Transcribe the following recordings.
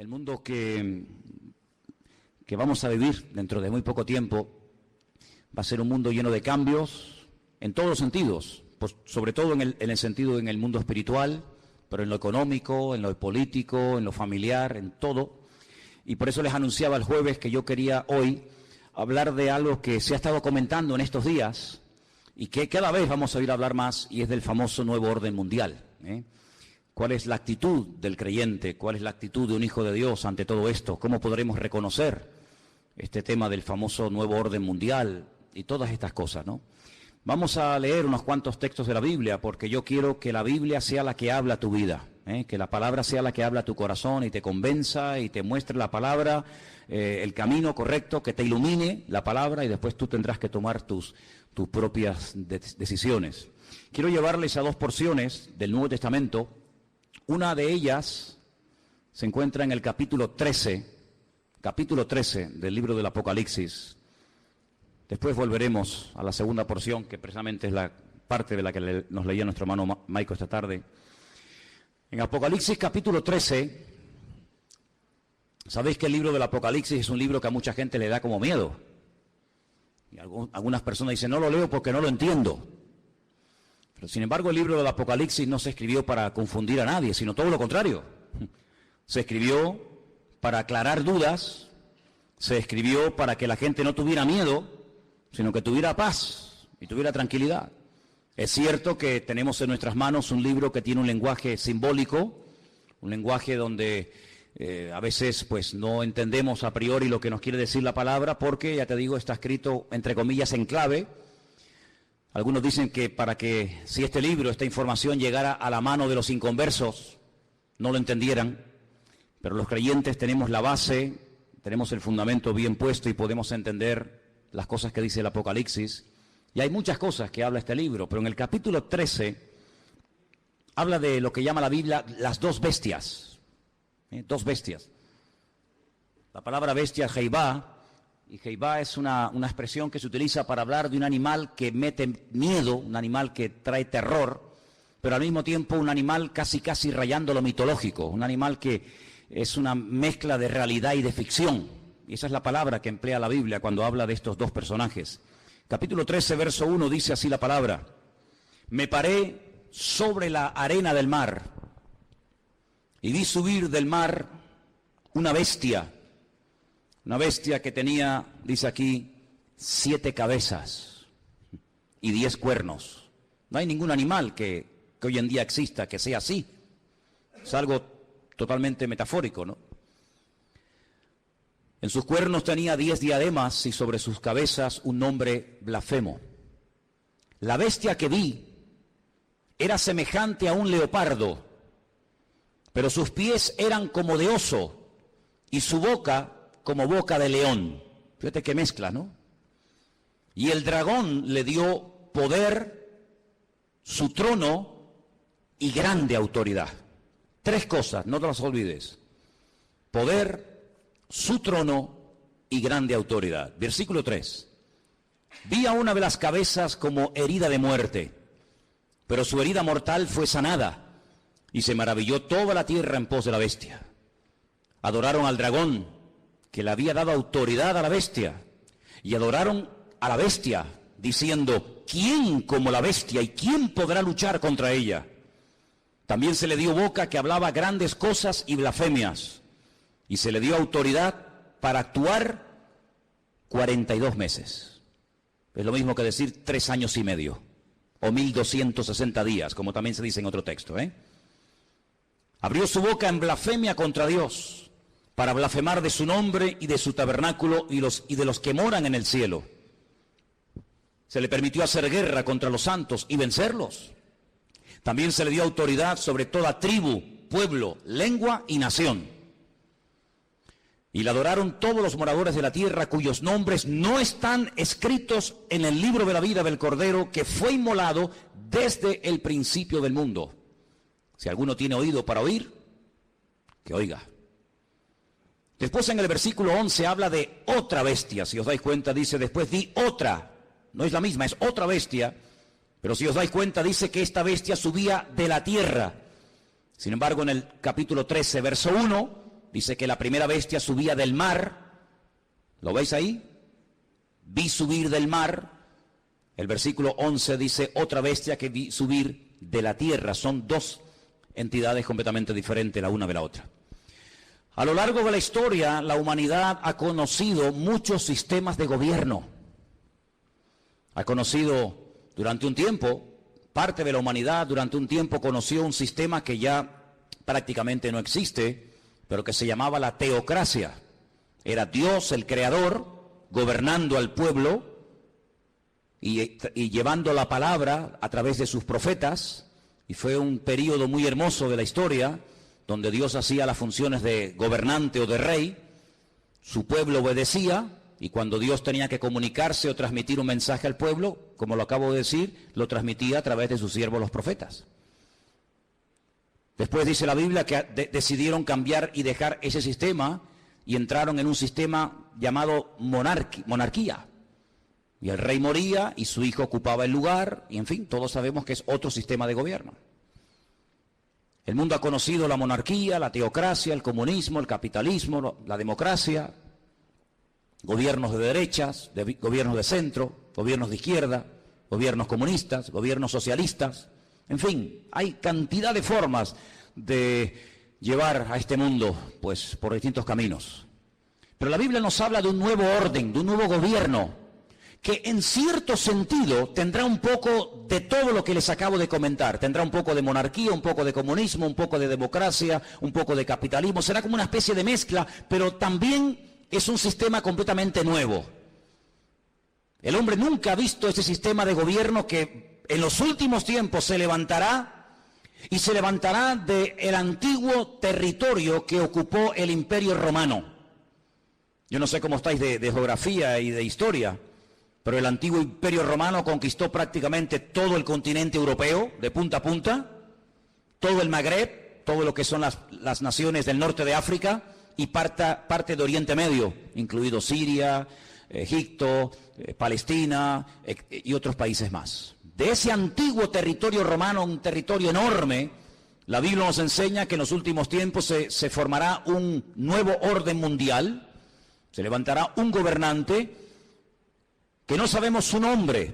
El mundo que vamos a vivir dentro de muy poco tiempo va a ser un mundo lleno de cambios en todos los sentidos, pues sobre todo en el sentido en el mundo espiritual, pero en lo económico, en lo político, en lo familiar, en todo. Y por eso les anunciaba el jueves que yo quería hoy hablar de algo que se ha estado comentando en estos días y que cada vez vamos a oír hablar más, y es del famoso nuevo orden mundial, ¿Cuál es la actitud del creyente? ¿Cuál es la actitud de un hijo de Dios ante todo esto? ¿Cómo podremos reconocer este tema del famoso nuevo orden mundial y todas estas cosas, ¿no? Vamos a leer unos cuantos textos de la Biblia, porque yo quiero que la Biblia sea la que habla tu vida, que la palabra sea la que habla tu corazón y te convenza y te muestre la palabra, el camino correcto, que te ilumine la palabra, y después tú tendrás que tomar tus propias decisiones. Quiero llevarles a dos porciones del Nuevo Testamento. Una de ellas se encuentra en el capítulo 13 del libro del Apocalipsis. Después volveremos a la segunda porción, que precisamente es la parte de la que nos leía nuestro hermano Maico esta tarde. En Apocalipsis capítulo 13, sabéis que el libro del Apocalipsis es un libro que a mucha gente le da como miedo. Y algunas personas dicen, no lo leo porque no lo entiendo. Pero sin embargo el libro del Apocalipsis no se escribió para confundir a nadie, sino todo lo contrario. Se escribió para aclarar dudas, se escribió para que la gente no tuviera miedo, sino que tuviera paz y tuviera tranquilidad. Es cierto que tenemos en nuestras manos un libro que tiene un lenguaje simbólico, un lenguaje donde a veces pues no entendemos a priori lo que nos quiere decir la palabra, porque, ya te digo, está escrito entre comillas en clave. Algunos dicen que para que si este libro, esta información llegara a la mano de los inconversos, no lo entendieran, pero los creyentes tenemos la base, tenemos el fundamento bien puesto y podemos entender las cosas que dice el Apocalipsis. Y hay muchas cosas que habla este libro, pero en el capítulo 13 habla de lo que llama la Biblia las dos bestias. Dos bestias. La palabra bestia es Jehová. Y Jehová es una expresión que se utiliza para hablar de un animal que mete miedo, un animal que trae terror, pero al mismo tiempo un animal casi rayando lo mitológico, un animal que es una mezcla de realidad y de ficción. Y esa es la palabra que emplea la Biblia cuando habla de estos dos personajes. Capítulo 13, verso 1, dice así la palabra: me paré sobre la arena del mar y vi subir del mar una bestia que tenía, dice aquí, 7 cabezas y 10 cuernos. No hay ningún animal que hoy en día exista que sea así. Es algo totalmente metafórico, ¿no? En sus cuernos tenía 10 diademas y sobre sus cabezas un nombre blasfemo. La bestia que vi era semejante a un leopardo, pero sus pies eran como de oso y su boca como boca de león. Fíjate qué mezcla, ¿no? Y el dragón le dio poder, su trono y grande autoridad. 3 cosas, no te las olvides: poder, su trono y grande autoridad. Versículo 3. Vi a una de las cabezas como herida de muerte, pero su herida mortal fue sanada, y se maravilló toda la tierra en pos de la bestia. Adoraron al dragón, que le había dado autoridad a la bestia, y adoraron a la bestia, diciendo: ¿quién como la bestia y quién podrá luchar contra ella? También se le dio boca que hablaba grandes cosas y blasfemias, y se le dio autoridad para actuar 42 meses. Es lo mismo que decir 3 años y medio, o 1260 días, como también se dice en otro texto, Abrió su boca en blasfemia contra Dios, para blasfemar de su nombre y de su tabernáculo y de los que moran en el cielo. Se le permitió hacer guerra contra los santos y vencerlos. También se le dio autoridad sobre toda tribu, pueblo, lengua y nación. Y le adoraron todos los moradores de la tierra cuyos nombres no están escritos en el libro de la vida del Cordero, que fue inmolado desde el principio del mundo. Si alguno tiene oído para oír, que oiga. Después en el versículo 11 habla de otra bestia. Si os dais cuenta, dice: después vi otra. No es la misma, es otra bestia. Pero si os dais cuenta, dice que esta bestia subía de la tierra. Sin embargo, en el capítulo 13, verso 1, dice que la primera bestia subía del mar. ¿Lo veis ahí? Vi subir del mar. El versículo 11 dice otra bestia que vi subir de la tierra. Son dos entidades completamente diferentes la una de la otra. A lo largo de la historia, la humanidad ha conocido muchos sistemas de gobierno. Ha conocido durante un tiempo, parte de la humanidad durante un tiempo conoció un sistema que ya prácticamente no existe, pero que se llamaba la teocracia. Era Dios, el creador, gobernando al pueblo y llevando la palabra a través de sus profetas. Y fue un periodo muy hermoso de la historia, donde Dios hacía las funciones de gobernante o de rey, su pueblo obedecía, y cuando Dios tenía que comunicarse o transmitir un mensaje al pueblo, como lo acabo de decir, lo transmitía a través de sus siervos los profetas. Después dice la Biblia que decidieron cambiar y dejar ese sistema y entraron en un sistema llamado monarquía. Y el rey moría y su hijo ocupaba el lugar, y en fin, todos sabemos que es otro sistema de gobierno. El mundo ha conocido la monarquía, la teocracia, el comunismo, el capitalismo, la democracia, gobiernos de derechas, gobiernos de centro, gobiernos de izquierda, gobiernos comunistas, gobiernos socialistas. En fin, hay cantidad de formas de llevar a este mundo, pues, por distintos caminos. Pero la Biblia nos habla de un nuevo orden, de un nuevo gobierno, que en cierto sentido tendrá un poco de todo lo que les acabo de comentar. Tendrá un poco de monarquía, un poco de comunismo, un poco de democracia, un poco de capitalismo. Será como una especie de mezcla, pero también es un sistema completamente nuevo. El hombre nunca ha visto ese sistema de gobierno que en los últimos tiempos se levantará, y se levantará del antiguo territorio que ocupó el Imperio Romano. Yo no sé cómo estáis de geografía y de historia, pero el antiguo Imperio Romano conquistó prácticamente todo el continente europeo, de punta a punta, todo el Magreb, todo lo que son las naciones del norte de África y parte de Oriente Medio, incluido Siria, Egipto, Palestina y otros países más. De ese antiguo territorio romano, un territorio enorme, la Biblia nos enseña que en los últimos tiempos se formará un nuevo orden mundial, se levantará un gobernante que no sabemos su nombre,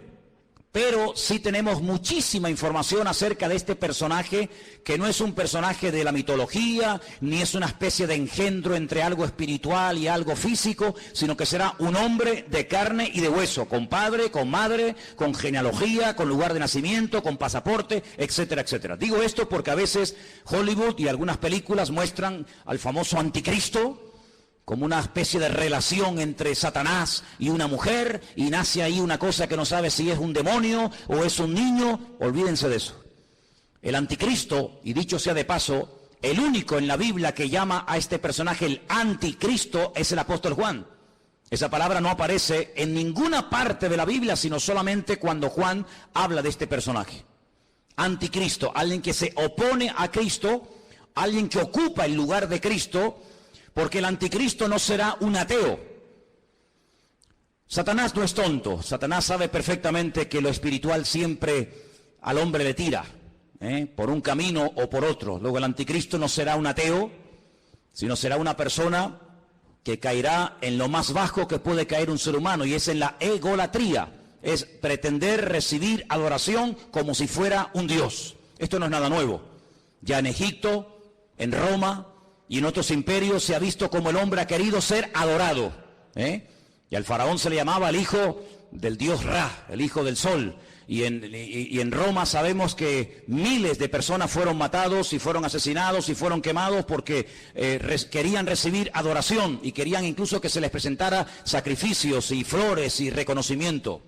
pero sí tenemos muchísima información acerca de este personaje, que no es un personaje de la mitología, ni es una especie de engendro entre algo espiritual y algo físico, sino que será un hombre de carne y de hueso, con padre, con madre, con genealogía, con lugar de nacimiento, con pasaporte, etcétera, etcétera. Digo esto porque a veces Hollywood y algunas películas muestran al famoso anticristo como una especie de relación entre Satanás y una mujer, y nace ahí una cosa que no sabe si es un demonio o es un niño. Olvídense de eso. El anticristo, y dicho sea de paso, el único en la Biblia que llama a este personaje el anticristo es el apóstol Juan. Esa palabra no aparece en ninguna parte de la Biblia, sino solamente cuando Juan habla de este personaje. Anticristo, alguien que se opone a Cristo, alguien que ocupa el lugar de Cristo, porque el anticristo no será un ateo. Satanás no es tonto. Satanás sabe perfectamente que lo espiritual siempre al hombre le tira, por un camino o por otro. Luego el anticristo no será un ateo, sino será una persona que caerá en lo más bajo que puede caer un ser humano, y es en la egolatría. Es pretender recibir adoración como si fuera un dios. Esto no es nada nuevo. Ya en Egipto, en Roma y en otros imperios se ha visto como el hombre ha querido ser adorado. Y al faraón se le llamaba el hijo del dios Ra, el hijo del sol. Y en Roma sabemos que miles de personas fueron matados y fueron asesinados y fueron quemados porque querían recibir adoración y querían incluso que se les presentara sacrificios y flores y reconocimiento.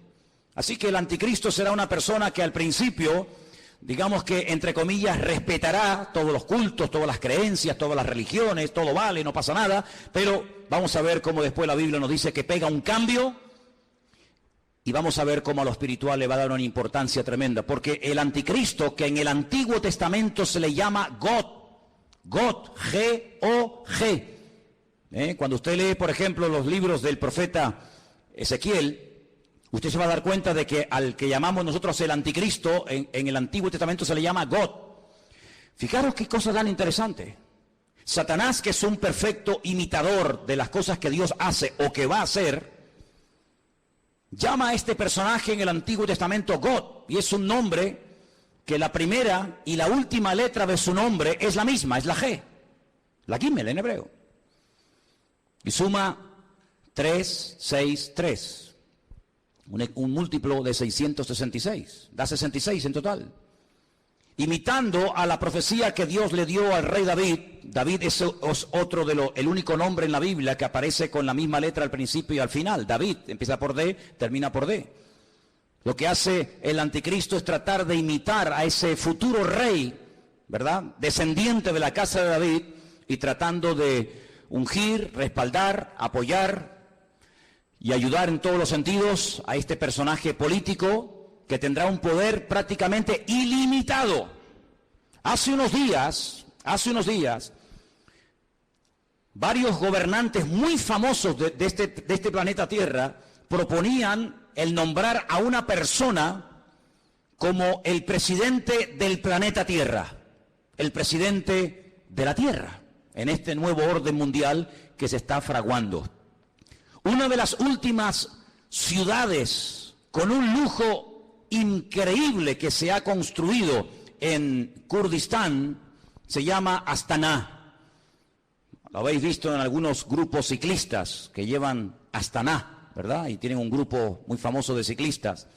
Así que el anticristo será una persona que al principio, digamos que, entre comillas, respetará todos los cultos, todas las creencias, todas las religiones, todo vale, no pasa nada, pero vamos a ver cómo después la Biblia nos dice que pega un cambio, y vamos a ver cómo a lo espiritual le va a dar una importancia tremenda, porque el anticristo, que en el Antiguo Testamento se le llama God, G-O-G. Cuando usted lee, por ejemplo, los libros del profeta Ezequiel, usted se va a dar cuenta de que al que llamamos nosotros el anticristo, en el Antiguo Testamento se le llama God. Fijaros qué cosa tan interesante. Satanás, que es un perfecto imitador de las cosas que Dios hace o que va a hacer, llama a este personaje en el Antiguo Testamento God, y es un nombre que la primera y la última letra de su nombre es la misma, es la G, la Gimel en hebreo. Y suma 3, 6, 3, un múltiplo de 666, da 66 en total. Imitando a la profecía que Dios le dio al rey David. David es otro el único nombre en la Biblia que aparece con la misma letra al principio y al final. David empieza por D, termina por D. Lo que hace el anticristo es tratar de imitar a ese futuro rey, ¿verdad?, descendiente de la casa de David, y tratando de ungir, respaldar, apoyar y ayudar en todos los sentidos a este personaje político que tendrá un poder prácticamente ilimitado. Hace unos días, varios gobernantes muy famosos de este planeta Tierra proponían el nombrar a una persona como el presidente del planeta Tierra, el presidente de la Tierra, en este nuevo orden mundial que se está fraguando. Una de las últimas ciudades con un lujo increíble que se ha construido en Kurdistán se llama Astana. Lo habéis visto en algunos grupos ciclistas que llevan Astana, ¿verdad? Y tienen un grupo muy famoso de ciclistas.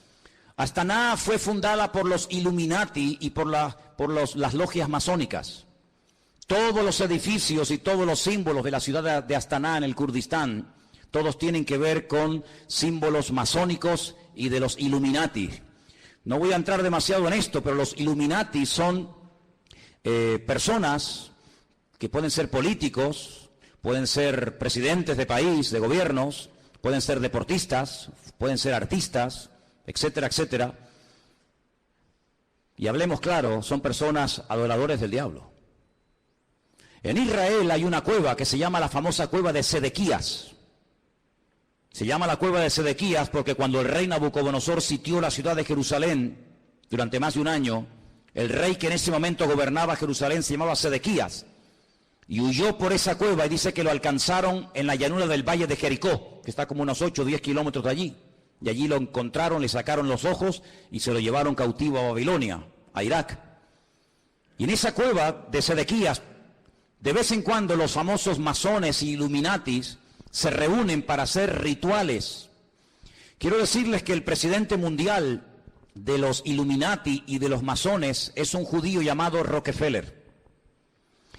Astana fue fundada por los Illuminati y por las logias masónicas. Todos los edificios y todos los símbolos de la ciudad de Astana en el Kurdistán, todos tienen que ver con símbolos masónicos y de los Illuminati. No voy a entrar demasiado en esto, pero los Illuminati son personas que pueden ser políticos, pueden ser presidentes de país, de gobiernos, pueden ser deportistas, pueden ser artistas, etcétera, etcétera. Y hablemos claro, son personas adoradores del diablo. En Israel hay una cueva que se llama la famosa cueva de Sedequías. Se llama la cueva de Sedequías porque cuando el rey Nabucodonosor sitió la ciudad de Jerusalén durante más de un año, el rey que en ese momento gobernaba Jerusalén se llamaba Sedequías y huyó por esa cueva, y dice que lo alcanzaron en la llanura del valle de Jericó, que está como unos 8 o 10 kilómetros de allí. Y allí lo encontraron, le sacaron los ojos y se lo llevaron cautivo a Babilonia, a Irak. Y en esa cueva de Sedequías, de vez en cuando los famosos masones y Illuminatis se reúnen para hacer rituales. Quiero decirles que el presidente mundial de los Illuminati y de los masones es un judío llamado Rockefeller.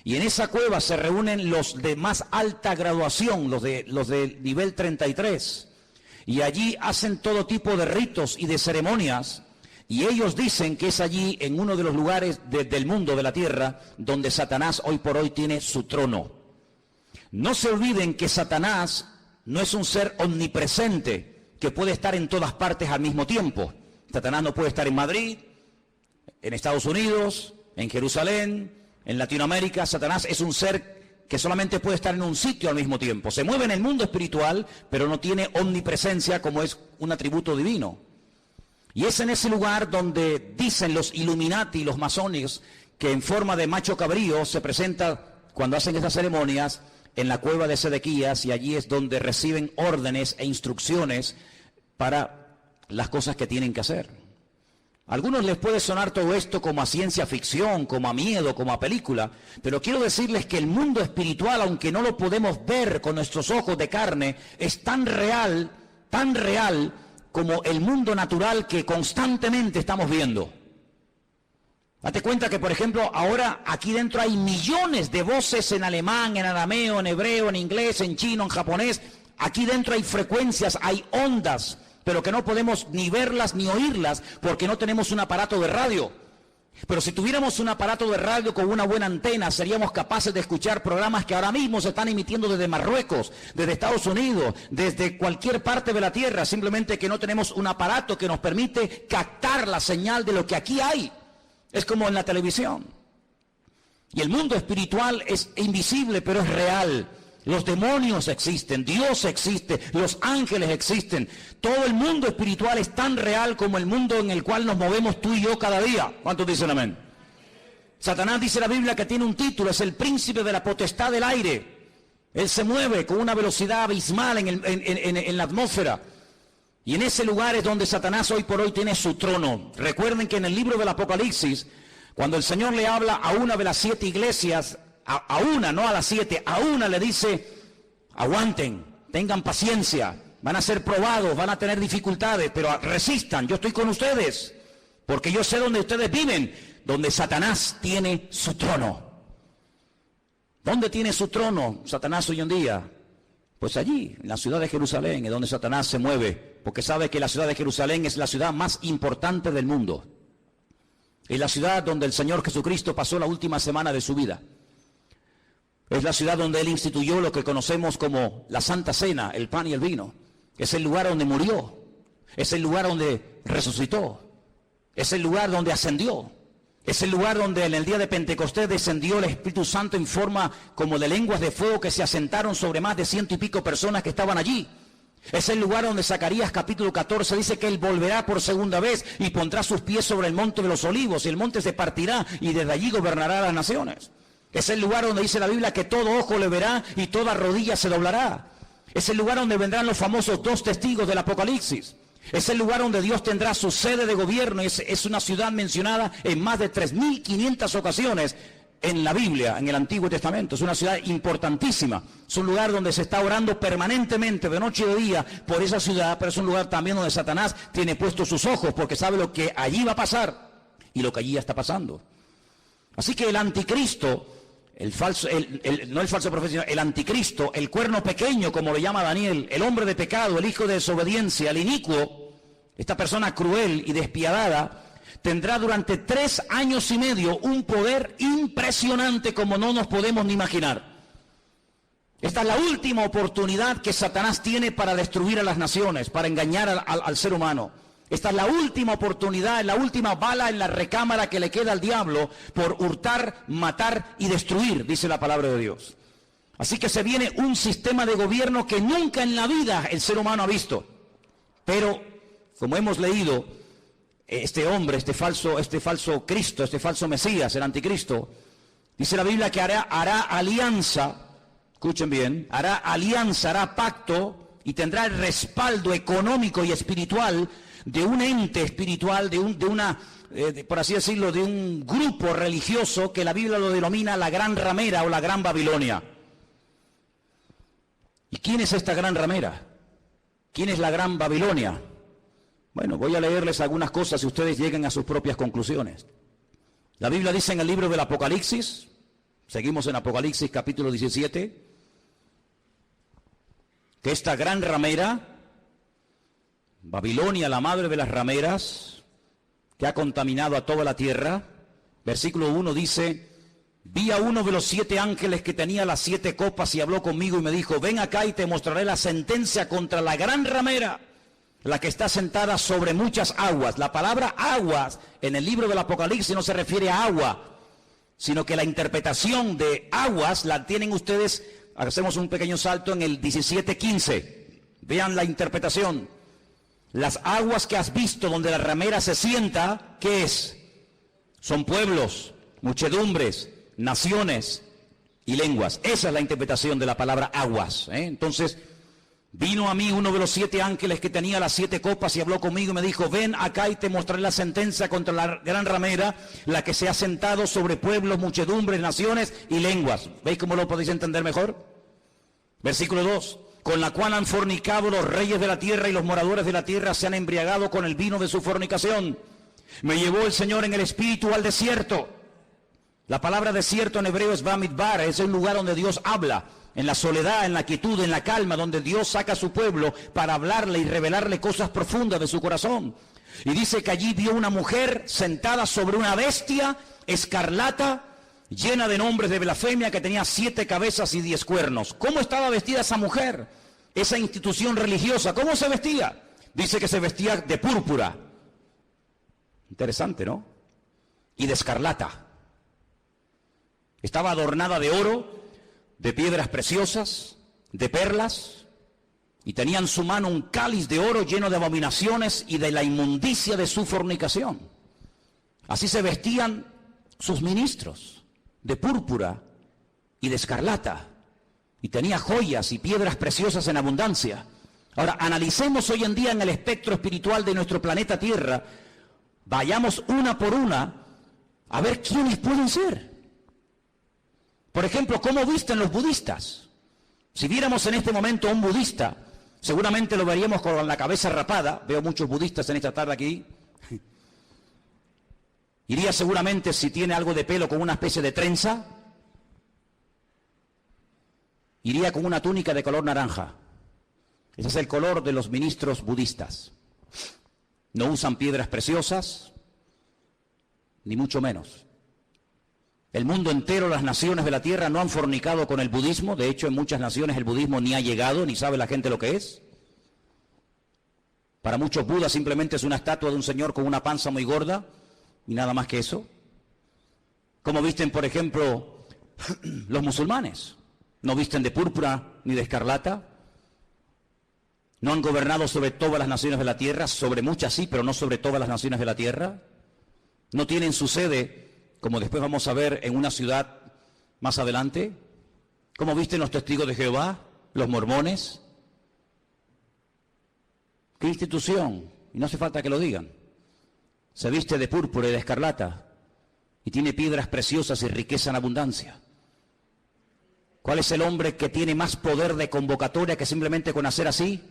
Y en esa cueva se reúnen los de más alta graduación, los de nivel 33. Y allí hacen todo tipo de ritos y de ceremonias. Y ellos dicen que es allí, en uno de los lugares del mundo, de la tierra, donde Satanás hoy por hoy tiene su trono. No se olviden que Satanás no es un ser omnipresente que puede estar en todas partes al mismo tiempo. Satanás no puede estar en Madrid, en Estados Unidos, en Jerusalén, en Latinoamérica. Satanás es un ser que solamente puede estar en un sitio al mismo tiempo. Se mueve en el mundo espiritual, pero no tiene omnipresencia como es un atributo divino. Y es en ese lugar donde dicen los Illuminati y los masones que en forma de macho cabrío se presenta cuando hacen estas ceremonias en la cueva de Sedequías, y allí es donde reciben órdenes e instrucciones para las cosas que tienen que hacer. A algunos les puede sonar todo esto como a ciencia ficción, como a miedo, como a película, pero quiero decirles que el mundo espiritual, aunque no lo podemos ver con nuestros ojos de carne, es tan real como el mundo natural que constantemente estamos viendo. Date cuenta que, por ejemplo, ahora aquí dentro hay millones de voces en alemán, en arameo, en hebreo, en inglés, en chino, en japonés. Aquí dentro hay frecuencias, hay ondas, pero que no podemos ni verlas ni oírlas porque no tenemos un aparato de radio. Pero si tuviéramos un aparato de radio con una buena antena, seríamos capaces de escuchar programas que ahora mismo se están emitiendo desde Marruecos, desde Estados Unidos, desde cualquier parte de la tierra, simplemente que no tenemos un aparato que nos permite captar la señal de lo que aquí hay. Es como en la televisión. Y el mundo espiritual es invisible, pero es real. Los demonios existen, Dios existe, los ángeles existen. Todo el mundo espiritual es tan real como el mundo en el cual nos movemos tú y yo cada día. ¿Cuántos dicen amén? Satanás, dice la Biblia, que tiene un título, es el príncipe de la potestad del aire. Él se mueve con una velocidad abismal en la atmósfera. Y en ese lugar es donde Satanás hoy por hoy tiene su trono. Recuerden que en el libro del Apocalipsis, cuando el Señor le habla a una de las 7 iglesias, a una, no a las 7, a una le dice: aguanten, tengan paciencia, van a ser probados, van a tener dificultades, pero resistan, yo estoy con ustedes, porque yo sé dónde ustedes viven, donde Satanás tiene su trono. ¿Dónde tiene su trono Satanás hoy en día? Pues allí, en la ciudad de Jerusalén, es donde Satanás se mueve, porque sabe que la ciudad de Jerusalén es la ciudad más importante del mundo. Es la ciudad donde el Señor Jesucristo pasó la última semana de su vida. Es la ciudad donde Él instituyó lo que conocemos como la Santa Cena, el pan y el vino. Es el lugar donde murió. Es el lugar donde resucitó. Es el lugar donde ascendió. Es el lugar donde en el día de Pentecostés descendió el Espíritu Santo en forma como de lenguas de fuego que se asentaron sobre más de 100 y pico personas que estaban allí. Es el lugar donde Zacarías capítulo 14 dice que Él volverá por segunda vez y pondrá sus pies sobre el monte de los olivos, y el monte se partirá y desde allí gobernará a las naciones. Es el lugar donde dice la Biblia que todo ojo le verá y toda rodilla se doblará. Es el lugar donde vendrán los famosos 2 testigos del Apocalipsis. Es el lugar donde Dios tendrá su sede de gobierno. Es una ciudad mencionada en más de 3.500 ocasiones en la Biblia, en el Antiguo Testamento. Es una ciudad importantísima. Es un lugar donde se está orando permanentemente, de noche y de día, por esa ciudad, pero es un lugar también donde Satanás tiene puestos sus ojos, porque sabe lo que allí va a pasar y lo que allí ya está pasando. Así que el anticristo, no el falso profeta, sino el anticristo, el cuerno pequeño, como lo llama Daniel, el hombre de pecado, el hijo de desobediencia, el inicuo, esta persona cruel y despiadada, tendrá durante 3 años y medio un poder impresionante como no nos podemos ni imaginar. Esta es la última oportunidad que Satanás tiene para destruir a las naciones, para engañar al ser humano. Esta es la última oportunidad, la última bala en la recámara que le queda al diablo por hurtar, matar y destruir, dice la palabra de Dios. Así que se viene un sistema de gobierno que nunca en la vida el ser humano ha visto. Pero, como hemos leído, este hombre, este falso Cristo, este falso Mesías, el anticristo, dice la Biblia que hará alianza, escuchen bien, hará pacto y tendrá el respaldo económico y espiritual de un ente espiritual, por así decirlo, de un grupo religioso que la Biblia lo denomina la Gran Ramera o la Gran Babilonia. ¿Y quién es esta Gran Ramera? ¿Quién es la Gran Babilonia? Bueno, voy a leerles algunas cosas y ustedes lleguen a sus propias conclusiones. La Biblia dice en el libro del Apocalipsis, seguimos en Apocalipsis capítulo 17, que esta Gran Ramera, Babilonia, la madre de las rameras, que ha contaminado a toda la tierra. Versículo 1 dice: vi a uno de los 7 ángeles que tenía las 7 copas y habló conmigo y me dijo: ven acá y te mostraré la sentencia contra la gran ramera, la que está sentada sobre muchas aguas. La palabra aguas en el libro del Apocalipsis no se refiere a agua, sino que la interpretación de aguas la tienen ustedes. Hacemos un pequeño salto en el 17:15. Vean la interpretación. Las aguas que has visto donde la ramera se sienta, ¿qué es? Son pueblos, muchedumbres, naciones y lenguas. Esa es la interpretación de la palabra aguas. Entonces, vino a mí uno de los 7 ángeles que tenía las 7 copas y habló conmigo y me dijo: ven acá y te mostraré la sentencia contra la gran ramera, la que se ha sentado sobre pueblos, muchedumbres, naciones y lenguas. ¿Veis cómo lo podéis entender mejor? Versículo 2. Con la cual han fornicado los reyes de la tierra y los moradores de la tierra se han embriagado con el vino de su fornicación. Me llevó el Señor en el espíritu al desierto. La palabra desierto en hebreo es Bamidbar, es el lugar donde Dios habla, en la soledad, en la quietud, en la calma, donde Dios saca a su pueblo para hablarle y revelarle cosas profundas de su corazón. Y dice que allí vio una mujer sentada sobre una bestia escarlata, llena de nombres de blasfemia, que tenía 7 cabezas y 10 cuernos. ¿Cómo estaba vestida esa mujer? Esa institución religiosa, ¿cómo se vestía? Dice que se vestía de púrpura. Interesante, ¿no? Y de escarlata. Estaba adornada de oro, de piedras preciosas, de perlas, y tenía en su mano un cáliz de oro lleno de abominaciones y de la inmundicia de su fornicación. Así se vestían sus ministros de púrpura y de escarlata, y tenía joyas y piedras preciosas en abundancia. Ahora, analicemos hoy en día en el espectro espiritual de nuestro planeta Tierra, vayamos una por una a ver quiénes pueden ser. Por ejemplo, ¿cómo visten los budistas? Si viéramos en este momento a un budista, seguramente lo veríamos con la cabeza rapada. Veo muchos budistas en esta tarde aquí. Iría seguramente, si tiene algo de pelo, con una especie de trenza. Iría con una túnica de color naranja. Ese es el color de los ministros budistas. No usan piedras preciosas, ni mucho menos. El mundo entero, las naciones de la tierra no han fornicado con el budismo. De hecho, en muchas naciones el budismo ni ha llegado, ni sabe la gente lo que es. Para muchos, Buda simplemente es una estatua de un señor con una panza muy gorda y nada más que eso. ¿Cómo visten, por ejemplo, los musulmanes? No visten de púrpura ni de escarlata. No han gobernado sobre todas las naciones de la tierra, sobre muchas sí, pero no sobre todas las naciones de la tierra. No tienen su sede, como después vamos a ver, en una ciudad más adelante. ¿Cómo visten los testigos de Jehová, los mormones? ¿Qué institución? Y no hace falta que lo digan. Se viste de púrpura y de escarlata y tiene piedras preciosas y riqueza en abundancia. ¿Cuál es el hombre que tiene más poder de convocatoria que simplemente con hacer así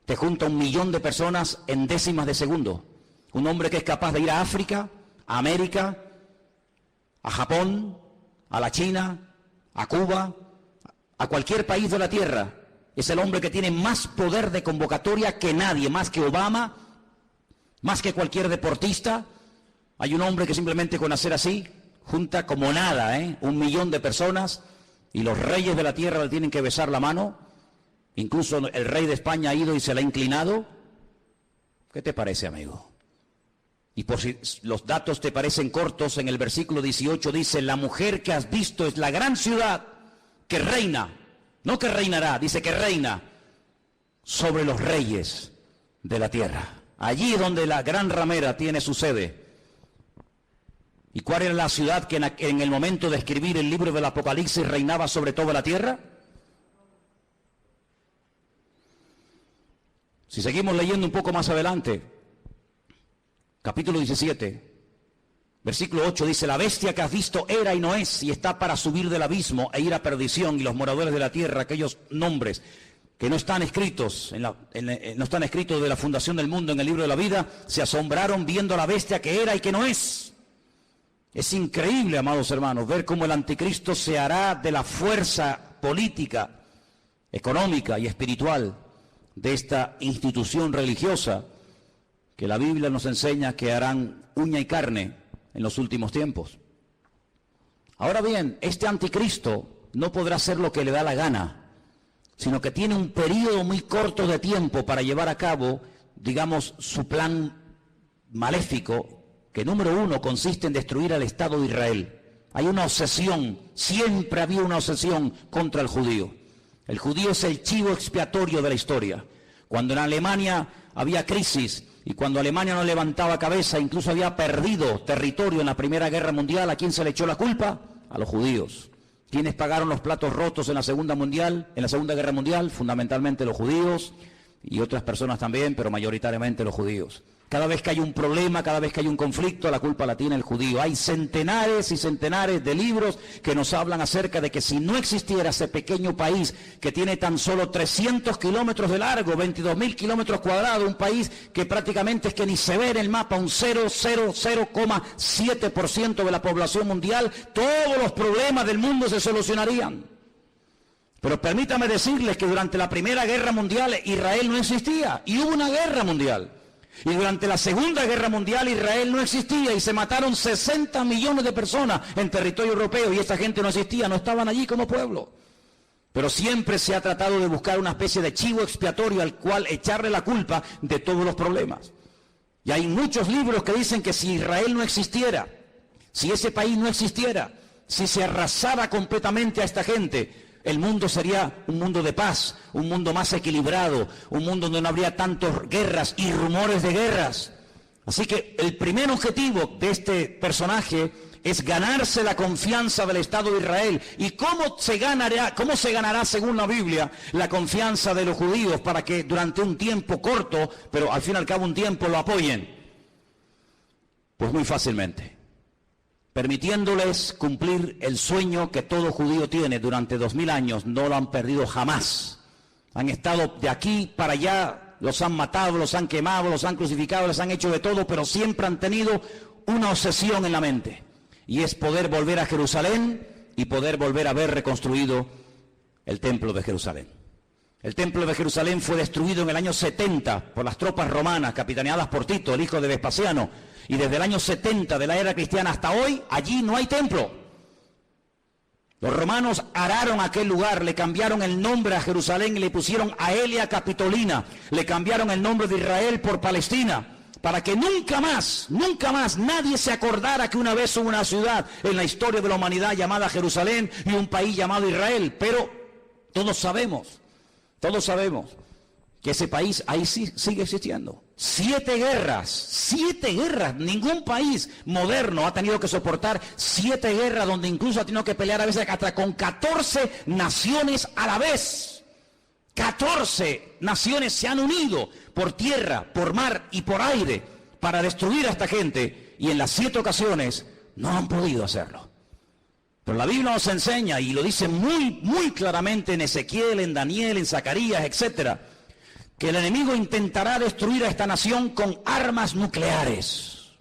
te junta 1 millón de personas en décimas de segundo? Un hombre que es capaz de ir a África, a América, a Japón, a la China, a Cuba, a cualquier país de la tierra. Es el hombre que tiene más poder de convocatoria que nadie, más que Obama, más que cualquier deportista. Hay un hombre que simplemente con hacer así junta como nada, 1 millón de personas, y los reyes de la tierra le tienen que besar la mano. Incluso el rey de España ha ido y se le ha inclinado. ¿Qué te parece, amigo? Y por si los datos te parecen cortos, en el versículo 18 dice: la mujer que has visto es la gran ciudad que reina, no que reinará, dice que reina sobre los reyes de la tierra. Allí donde la gran ramera tiene su sede. ¿Y cuál era la ciudad que en el momento de escribir el libro del Apocalipsis reinaba sobre toda la tierra? Si seguimos leyendo un poco más adelante, capítulo 17, versículo 8 dice: la bestia que has visto era y no es, y está para subir del abismo e ir a perdición, y los moradores de la tierra, aquellos nombres que no están escritos no están escritos de la fundación del mundo en el libro de la vida, se asombraron viendo a la bestia que era y que no es. Es increíble, amados hermanos, ver cómo el anticristo se hará de la fuerza política, económica y espiritual de esta institución religiosa que la Biblia nos enseña que harán uña y carne en los últimos tiempos. Ahora bien, este anticristo no podrá hacer lo que le da la gana, sino que tiene un periodo muy corto de tiempo para llevar a cabo, digamos, su plan maléfico, que número 1 consiste en destruir al Estado de Israel. Hay una obsesión, siempre había una obsesión contra el judío. El judío es el chivo expiatorio de la historia. Cuando en Alemania había crisis y cuando Alemania no levantaba cabeza, incluso había perdido territorio en la Primera Guerra Mundial, ¿a quién se le echó la culpa? A los judíos. ¿Quiénes pagaron los platos rotos en la Segunda Guerra Mundial? Fundamentalmente los judíos y otras personas también, pero mayoritariamente los judíos. Cada vez que hay un problema, cada vez que hay un conflicto, la culpa la tiene el judío. Hay centenares y centenares de libros que nos hablan acerca de que si no existiera ese pequeño país que tiene tan solo 300 kilómetros de largo, 22.000 kilómetros cuadrados, un país que prácticamente es que ni se ve en el mapa, un 0,7% de la población mundial, todos los problemas del mundo se solucionarían. Pero permítame decirles que durante la Primera Guerra Mundial Israel no existía y hubo una guerra mundial. Y durante la Segunda Guerra Mundial Israel no existía y se mataron 60 millones de personas en territorio europeo y esa gente no existía, no estaban allí como pueblo. Pero siempre se ha tratado de buscar una especie de chivo expiatorio al cual echarle la culpa de todos los problemas. Y hay muchos libros que dicen que si Israel no existiera, si ese país no existiera, si se arrasara completamente a esta gente, el mundo sería un mundo de paz, un mundo más equilibrado, un mundo donde no habría tantas guerras y rumores de guerras. Así que el primer objetivo de este personaje es ganarse la confianza del Estado de Israel. ¿Y cómo se ganará, según la Biblia, la confianza de los judíos para que durante un tiempo corto, pero al fin y al cabo un tiempo, lo apoyen? Pues muy fácilmente, permitiéndoles cumplir el sueño que todo judío tiene durante 2000 años. No lo han perdido jamás. Han estado de aquí para allá, los han matado, los han quemado, los han crucificado, les han hecho de todo, pero siempre han tenido una obsesión en la mente, y es poder volver a Jerusalén y poder volver a ver reconstruido el templo de Jerusalén. El templo de Jerusalén fue destruido en el año 70 por las tropas romanas, capitaneadas por Tito, el hijo de Vespasiano, y desde el año 70 de la era cristiana hasta hoy, allí no hay templo. Los romanos araron aquel lugar, le cambiaron el nombre a Jerusalén y le pusieron Aelia Capitolina, le cambiaron el nombre de Israel por Palestina, para que nunca más nadie se acordara que una vez hubo una ciudad en la historia de la humanidad llamada Jerusalén y un país llamado Israel. Pero todos sabemos que ese país ahí sí sigue existiendo. 7 guerras, ningún país moderno ha tenido que soportar 7 guerras, donde incluso ha tenido que pelear a veces hasta con 14 naciones a la vez. 14 naciones se han unido por tierra, por mar y por aire para destruir a esta gente, y en las 7 ocasiones no han podido hacerlo. Pero la Biblia nos enseña, y lo dice muy claramente en Ezequiel, en Daniel, en Zacarías, etcétera, que el enemigo intentará destruir a esta nación con armas nucleares.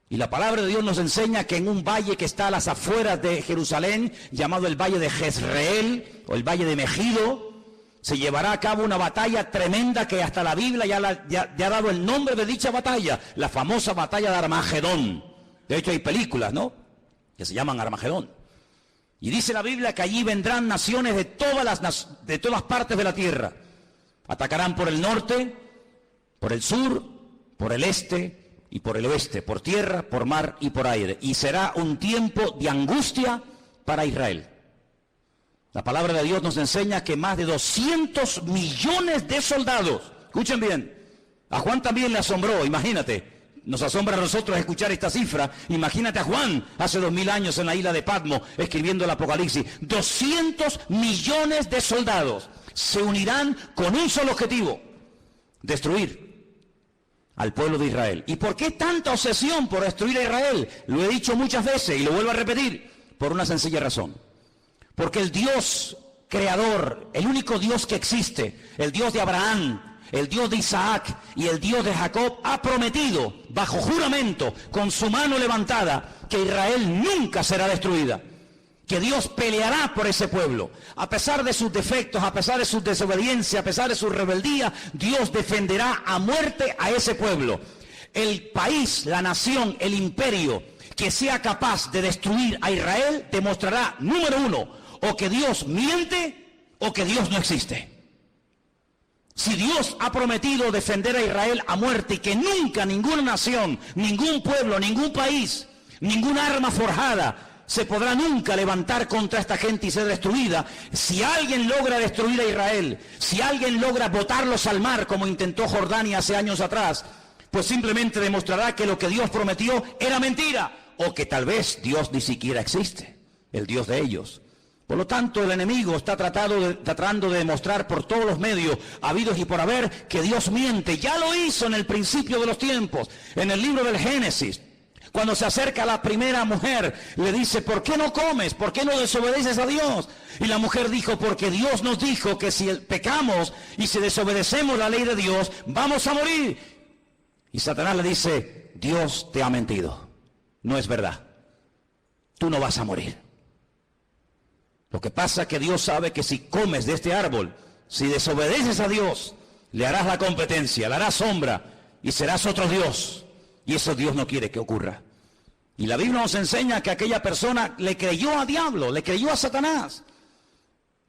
Y la palabra de Dios nos enseña que en un valle que está a las afueras de Jerusalén, llamado el Valle de Jezreel, o el Valle de Megido, se llevará a cabo una batalla tremenda que hasta la Biblia ya ha dado el nombre de dicha batalla, la famosa batalla de Armagedón. De hecho hay películas, ¿no?, que se llaman Armagedón. Y dice la Biblia que allí vendrán naciones de todas partes de la tierra. Atacarán por el norte, por el sur, por el este y por el oeste, por tierra, por mar y por aire. Y será un tiempo de angustia para Israel. La palabra de Dios nos enseña que más de 200 millones de soldados, escuchen bien, a Juan también le asombró, imagínate, nos asombra a nosotros escuchar esta cifra. Imagínate a Juan hace 2000 años en la isla de Patmos escribiendo el Apocalipsis. 200 millones de soldados se unirán con un solo objetivo: destruir al pueblo de Israel. ¿Y por qué tanta obsesión por destruir a Israel? Lo he dicho muchas veces y lo vuelvo a repetir, por una sencilla razón. Porque el Dios creador, el único Dios que existe, el Dios de Abraham, el Dios de Isaac y el Dios de Jacob, ha prometido bajo juramento, con su mano levantada, que Israel nunca será destruida, que Dios peleará por ese pueblo. A pesar de sus defectos, a pesar de su desobediencia, a pesar de su rebeldía, Dios defenderá a muerte a ese pueblo. El país, la nación, el imperio que sea capaz de destruir a Israel demostrará, número uno, o que Dios miente o que Dios no existe. Si Dios ha prometido defender a Israel a muerte y que nunca ninguna nación, ningún pueblo, ningún país, ninguna arma forjada se podrá nunca levantar contra esta gente y ser destruida, si alguien logra destruir a Israel, si alguien logra botarlos al mar como intentó Jordania hace años atrás, pues simplemente demostrará que lo que Dios prometió era mentira, o que tal vez Dios ni siquiera existe, el Dios de ellos. Por lo tanto, el enemigo está tratando de demostrar por todos los medios habidos y por haber que Dios miente. Ya lo hizo en el principio de los tiempos, en el libro del Génesis. Cuando se acerca a la primera mujer, le dice: ¿por qué no comes? ¿Por qué no desobedeces a Dios? Y la mujer dijo: porque Dios nos dijo que si pecamos y si desobedecemos la ley de Dios, vamos a morir. Y Satanás le dice: Dios te ha mentido, no es verdad, tú no vas a morir. Lo que pasa es que Dios sabe que si comes de este árbol, si desobedeces a Dios, le harás la competencia, le harás sombra y serás otro Dios. Y eso Dios no quiere que ocurra. Y la Biblia nos enseña que aquella persona le creyó a diablo, le creyó a Satanás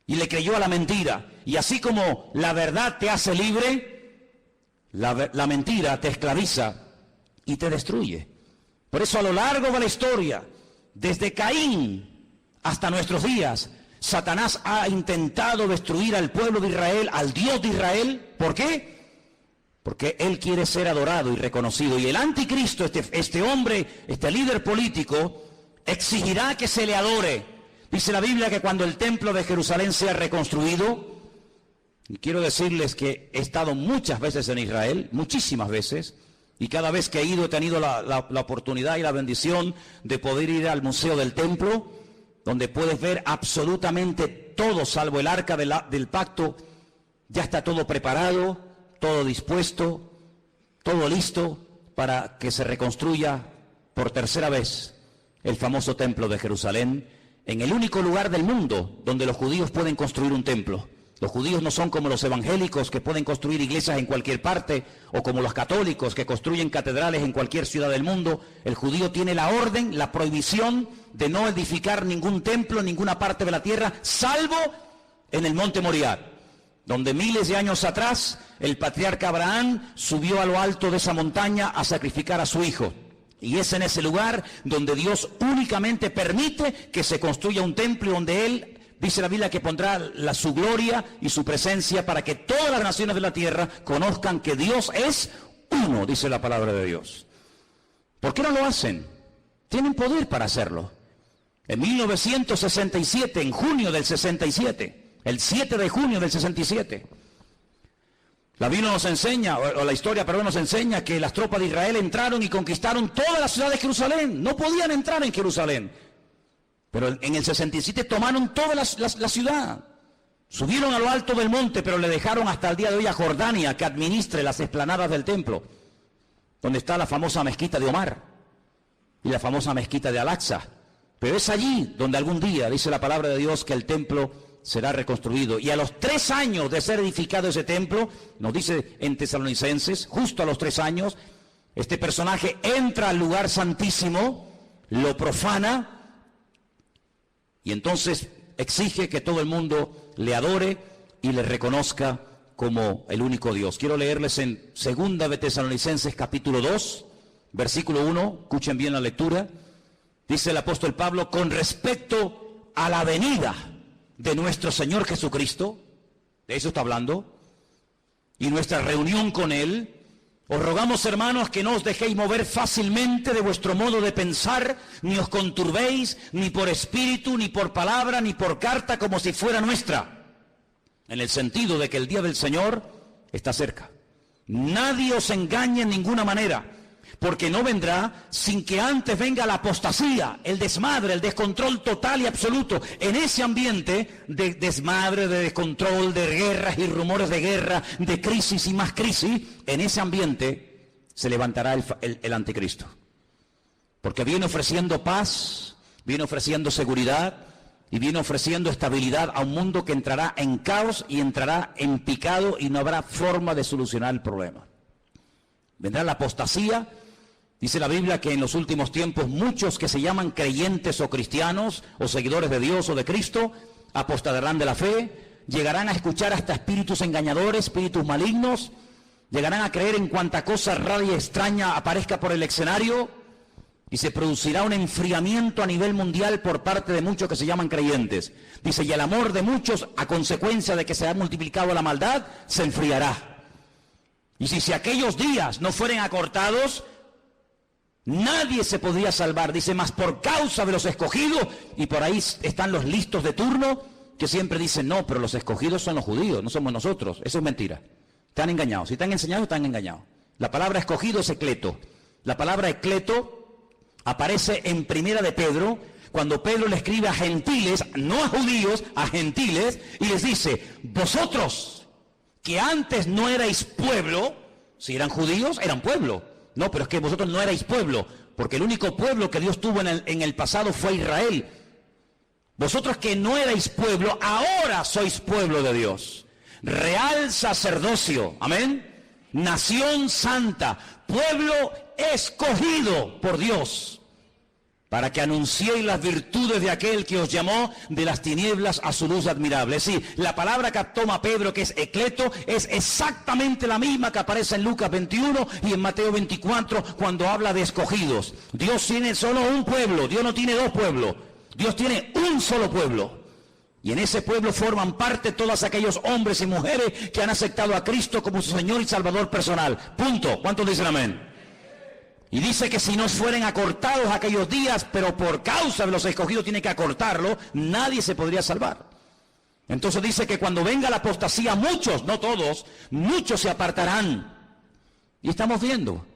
y le creyó a la mentira. Y así como la verdad te hace libre, la mentira te esclaviza y te destruye. Por eso a lo largo de la historia, desde Caín hasta nuestros días, Satanás ha intentado destruir al pueblo de Israel, al Dios de Israel. ¿Por qué? porque Él quiere ser adorado y reconocido. Y el anticristo, este hombre, este líder político, exigirá que se le adore. Dice la Biblia que cuando el templo de Jerusalén sea reconstruido, y quiero decirles que he estado muchas veces en Israel, muchísimas veces, y cada vez que he ido he tenido la oportunidad y la bendición de poder ir al Museo del Templo, donde puedes ver absolutamente todo, salvo el arca del pacto. Ya está todo preparado, todo dispuesto, todo listo para que se reconstruya por tercera vez el famoso templo de Jerusalén, en el único lugar del mundo donde los judíos pueden construir un templo. Los judíos no son como los evangélicos que pueden construir iglesias en cualquier parte, o como los católicos que construyen catedrales en cualquier ciudad del mundo. El judío tiene la orden, la prohibición de no edificar ningún templo en ninguna parte de la tierra, salvo en el monte Moriah, donde miles de años atrás el patriarca Abraham subió a lo alto de esa montaña a sacrificar a su hijo. Y es en ese lugar donde Dios únicamente permite que se construya un templo, donde Él, dice la Biblia, que pondrá su gloria y su presencia para que todas las naciones de la tierra conozcan que Dios es uno, dice la palabra de Dios. ¿Por qué no lo hacen? Tienen poder para hacerlo. En 1967, en junio del 67, el 7 de junio del 67, la Biblia nos enseña, o la historia, perdón, nos enseña que las tropas de Israel entraron y conquistaron toda la ciudad de Jerusalén. No podían entrar en Jerusalén. Pero en el 67 tomaron toda la ciudad. Subieron a lo alto del monte, pero le dejaron hasta el día de hoy a Jordania que administre las explanadas del templo, donde está la famosa mezquita de Omar y la famosa mezquita de Al-Aqsa. Pero es allí donde algún día, dice la palabra de Dios, que el templo será reconstruido. Y a los 3 años de ser edificado ese templo, nos dice en Tesalonicenses, justo a los 3 años, este personaje entra al lugar santísimo, lo profana, y entonces exige que todo el mundo le adore y le reconozca como el único Dios. Quiero leerles en 2 de Tesalonicenses capítulo 2, versículo 1, escuchen bien la lectura. Dice el apóstol Pablo: con respecto a la venida de nuestro Señor Jesucristo, de eso está hablando, y nuestra reunión con Él, os rogamos, hermanos, que no os dejéis mover fácilmente de vuestro modo de pensar, ni os conturbéis, ni por espíritu, ni por palabra, ni por carta, como si fuera nuestra, en el sentido de que el día del Señor está cerca. Nadie os engañe en ninguna manera, porque no vendrá sin que antes venga la apostasía, el desmadre, el descontrol total y absoluto. En ese ambiente de desmadre, de descontrol, de guerras y rumores de guerra, de crisis y más crisis, en ese ambiente se levantará el anticristo. Porque viene ofreciendo paz, viene ofreciendo seguridad y viene ofreciendo estabilidad a un mundo que entrará en caos y entrará en picado y no habrá forma de solucionar el problema. Vendrá la apostasía. Dice la Biblia que en los últimos tiempos muchos que se llaman creyentes o cristianos o seguidores de Dios o de Cristo apostatarán de la fe, llegarán a escuchar hasta espíritus engañadores, espíritus malignos, llegarán a creer en cuanta cosa rara y extraña aparezca por el escenario, y se producirá un enfriamiento a nivel mundial por parte de muchos que se llaman creyentes. Dice, y el amor de muchos, a consecuencia de que se ha multiplicado la maldad, se enfriará. Y si aquellos días no fueren acortados, nadie se podría salvar. Dice, más por causa de los escogidos, y por ahí están los listos de turno, que siempre dicen, no, pero los escogidos son los judíos, no somos nosotros. Eso es mentira. Están engañados. Si están enseñados, están engañados. La palabra escogido es ecleto. La palabra ecleto aparece en Primera de Pedro, cuando Pedro le escribe a gentiles, no a judíos, a gentiles, y les dice, vosotros, que antes no erais pueblo, si eran judíos, eran pueblo. No, pero es que vosotros no erais pueblo, porque el único pueblo que Dios tuvo en el pasado fue Israel. Vosotros que no erais pueblo, ahora sois pueblo de Dios. Real sacerdocio, amén. Nación santa, pueblo escogido por Dios, para que anunciéis las virtudes de aquel que os llamó de las tinieblas a su luz admirable. Es decir, la palabra que toma Pedro, que es ecleto, es exactamente la misma que aparece en Lucas 21 y en Mateo 24, cuando habla de escogidos. Dios tiene solo un pueblo, Dios no tiene dos pueblos, Dios tiene un solo pueblo. Y en ese pueblo forman parte todos aquellos hombres y mujeres que han aceptado a Cristo como su Señor y Salvador personal. Punto. ¿Cuántos dicen amén? Y dice que si no fueren acortados aquellos días, pero por causa de los escogidos tiene que acortarlo, nadie se podría salvar. Entonces dice que cuando venga la apostasía, muchos, no todos, muchos se apartarán. Y estamos viendo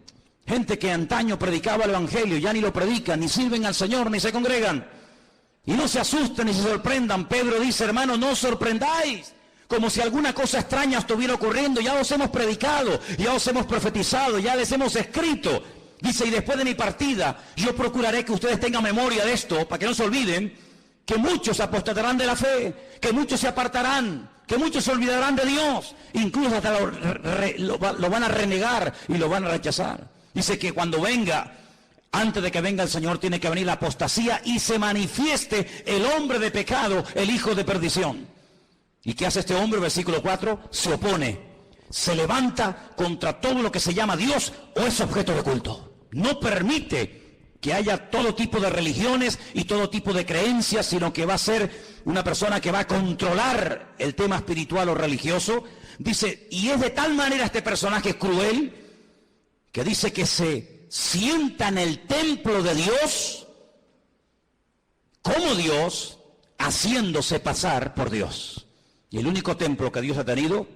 gente que antaño predicaba el Evangelio, ya ni lo predican, ni sirven al Señor, ni se congregan. Y no se asusten ni se sorprendan. Pedro dice, hermano, no os sorprendáis, como si alguna cosa extraña estuviera ocurriendo. Ya os hemos predicado, ya os hemos profetizado, ya les hemos escrito. Dice, y después de mi partida, yo procuraré que ustedes tengan memoria de esto, para que no se olviden, que muchos apostatarán de la fe, que muchos se apartarán, que muchos se olvidarán de Dios, incluso hasta lo van a renegar y lo van a rechazar. Dice que cuando venga, antes de que venga el Señor, tiene que venir la apostasía y se manifieste el hombre de pecado, el hijo de perdición. ¿Y qué hace este hombre? Versículo 4, se opone, se levanta contra todo lo que se llama Dios o es objeto de culto. No permite que haya todo tipo de religiones y todo tipo de creencias, sino que va a ser una persona que va a controlar el tema espiritual o religioso. Dice, y es de tal manera este personaje cruel, que dice que se sienta en el templo de Dios como Dios, haciéndose pasar por Dios. Y el único templo que Dios ha tenido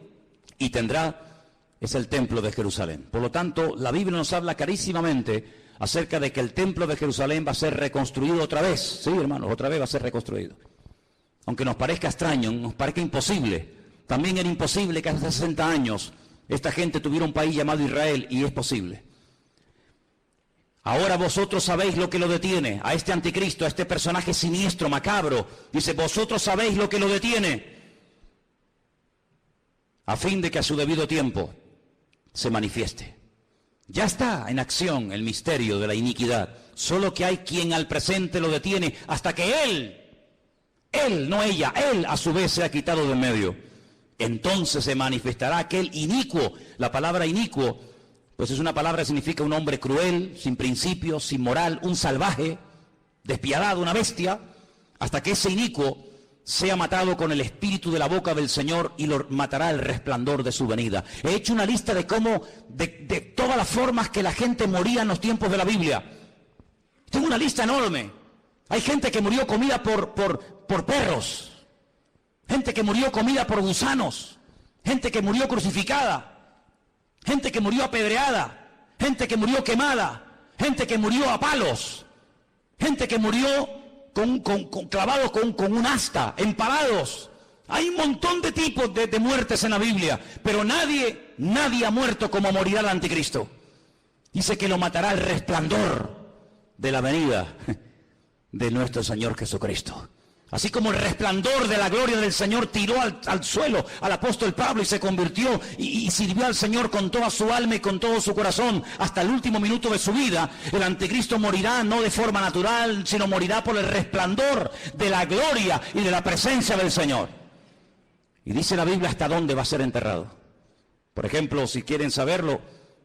y tendrá es el templo de Jerusalén. Por lo tanto, la Biblia nos habla clarísimamente acerca de que el templo de Jerusalén va a ser reconstruido otra vez. Sí, hermanos, otra vez va a ser reconstruido. Aunque nos parezca extraño, nos parezca imposible. También era imposible que hace 60 años esta gente tuviera un país llamado Israel, y es posible. Ahora vosotros sabéis lo que lo detiene, a este anticristo, a este personaje siniestro, macabro. Dice, vosotros sabéis lo que lo detiene, a fin de que a su debido tiempo se manifieste. Ya está en acción el misterio de la iniquidad, solo que hay quien al presente lo detiene hasta que él, no ella, él a su vez se ha quitado de en medio. Entonces se manifestará aquel inicuo. La palabra inicuo, pues es una palabra que significa un hombre cruel, sin principios, sin moral, un salvaje, despiadado, una bestia, hasta que ese inicuo sea matado con el espíritu de la boca del Señor y lo matará el resplandor de su venida. He hecho una lista de cómo, de todas las formas que la gente moría en los tiempos de la Biblia. Tengo una lista enorme. Hay gente que murió comida por perros. Gente que murió comida por gusanos, gente que murió crucificada, gente que murió apedreada, gente que murió quemada, gente que murió a palos, gente que murió clavados con un asta, empalados. Hay un montón de tipos de muertes en la Biblia, pero nadie ha muerto como morirá el anticristo. Dice que lo matará el resplandor de la venida de nuestro Señor Jesucristo. Así como el resplandor de la gloria del Señor tiró al suelo al apóstol Pablo y se convirtió y sirvió al Señor con toda su alma y con todo su corazón hasta el último minuto de su vida, el anticristo morirá no de forma natural, sino morirá por el resplandor de la gloria y de la presencia del Señor. Y dice la Biblia hasta dónde va a ser enterrado. Por ejemplo, si quieren saberlo,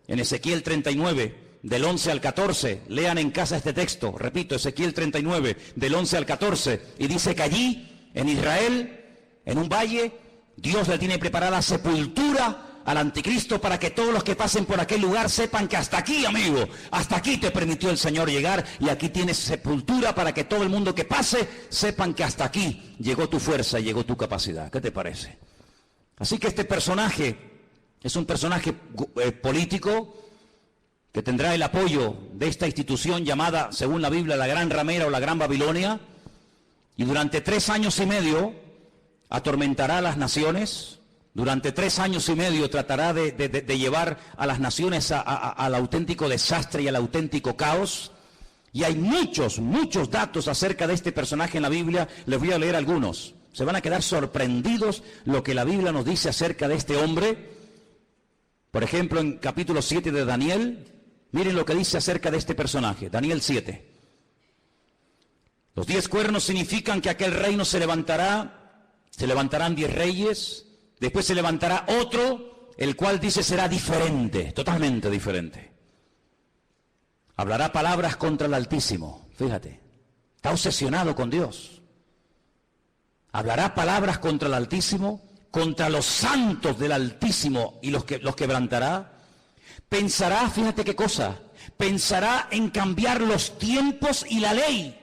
en Ezequiel 39, del 11 al 14, lean en casa este texto, repito, Ezequiel 39, del 11 al 14, y dice que allí, en Israel, en un valle, Dios le tiene preparada sepultura al anticristo para que todos los que pasen por aquel lugar sepan que hasta aquí, amigo, hasta aquí te permitió el Señor llegar, y aquí tienes sepultura para que todo el mundo que pase sepan que hasta aquí llegó tu fuerza, llegó tu capacidad. ¿Qué te parece? Así que este personaje es un personaje político, que tendrá el apoyo de esta institución llamada, según la Biblia, la Gran Ramera o la Gran Babilonia, y durante 3 años y medio atormentará a las naciones, durante 3 años y medio tratará de llevar a las naciones al auténtico desastre y al auténtico caos, y hay muchos datos acerca de este personaje en la Biblia. Les voy a leer algunos, se van a quedar sorprendidos lo que la Biblia nos dice acerca de este hombre. Por ejemplo, en capítulo 7 de Daniel, miren lo que dice acerca de este personaje, Daniel 7. Los 10 cuernos significan que aquel reino se levantarán 10 reyes, después se levantará otro, el cual dice será diferente, totalmente diferente. Hablará palabras contra el Altísimo, fíjate, está obsesionado con Dios. Hablará palabras contra el Altísimo, contra los santos del Altísimo y los quebrantará. Pensará, fíjate qué cosa, pensará en cambiar los tiempos y la ley.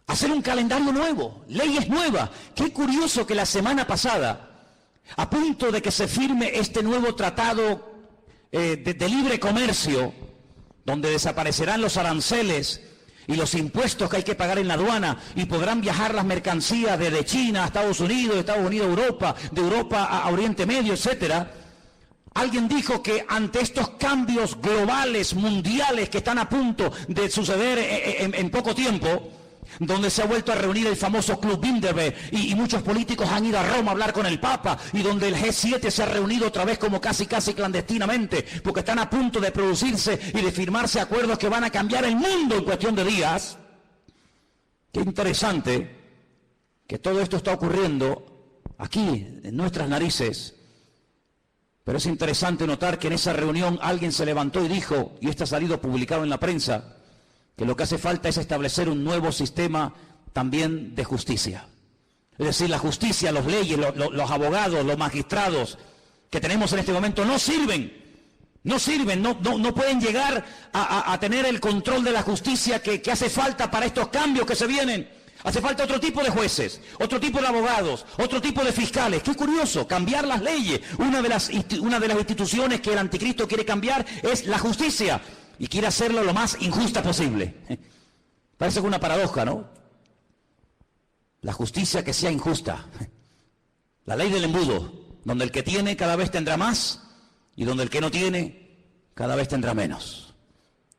Hacer un calendario nuevo, leyes nuevas. Qué curioso que la semana pasada, a punto de que se firme este nuevo tratado de libre comercio, donde desaparecerán los aranceles y los impuestos que hay que pagar en la aduana, y podrán viajar las mercancías desde China a Estados Unidos, de Estados Unidos a Europa, de Europa a Oriente Medio, etcétera. Alguien dijo que ante estos cambios globales, mundiales, que están a punto de suceder en poco tiempo, donde se ha vuelto a reunir el famoso Club Bilderberg y muchos políticos han ido a Roma a hablar con el Papa, y donde el G7 se ha reunido otra vez como casi clandestinamente, porque están a punto de producirse y de firmarse acuerdos que van a cambiar el mundo en cuestión de días. Qué interesante que todo esto está ocurriendo aquí, en nuestras narices. Pero es interesante notar que en esa reunión alguien se levantó y dijo, y esto ha salido publicado en la prensa, que lo que hace falta es establecer un nuevo sistema también de justicia. Es decir, la justicia, las leyes, los abogados, los magistrados que tenemos en este momento no sirven, no pueden llegar a tener el control de la justicia que hace falta para estos cambios que se vienen. Hace falta otro tipo de jueces, otro tipo de abogados, otro tipo de fiscales. Qué curioso, cambiar las leyes. Una de las instituciones que el anticristo quiere cambiar es la justicia. Y quiere hacerlo lo más injusta posible. Parece que una paradoja, ¿no? La justicia que sea injusta. La ley del embudo, donde el que tiene cada vez tendrá más y donde el que no tiene cada vez tendrá menos.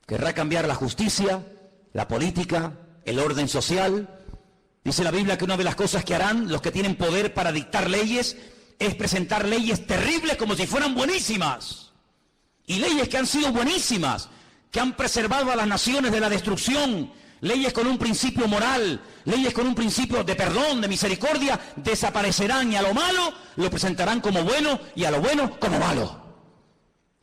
Querrá cambiar la justicia, la política, el orden social. Dice la Biblia que una de las cosas que harán los que tienen poder para dictar leyes es presentar leyes terribles como si fueran buenísimas. Y leyes que han sido buenísimas, que han preservado a las naciones de la destrucción, leyes con un principio moral, leyes con un principio de perdón, de misericordia, desaparecerán, y a lo malo lo presentarán como bueno y a lo bueno como malo.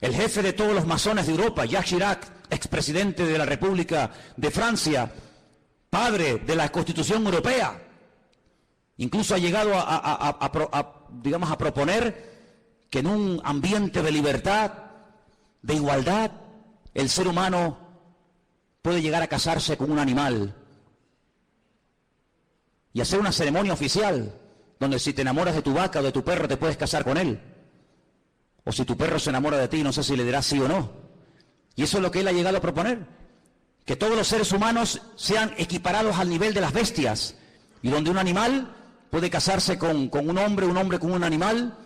El jefe de todos los masones de Europa, Jacques Chirac, expresidente de la República de Francia, padre de la Constitución Europea, incluso ha llegado a proponer que en un ambiente de libertad, de igualdad, el ser humano puede llegar a casarse con un animal y hacer una ceremonia oficial donde si te enamoras de tu vaca o de tu perro te puedes casar con él. O si tu perro se enamora de ti, no sé si le dirás sí o no. Y eso es lo que él ha llegado a proponer. Que todos los seres humanos sean equiparados al nivel de las bestias. Y donde un animal puede casarse con un hombre con un animal.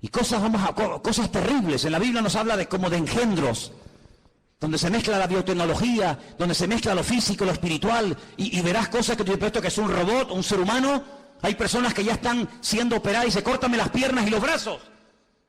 Y cosas terribles. En la Biblia nos habla como de engendros, donde se mezcla la biotecnología, donde se mezcla lo físico, lo espiritual, y verás cosas que tú dices, que es un robot, un ser humano. Hay personas que ya están siendo operadas y se córtame las piernas y los brazos.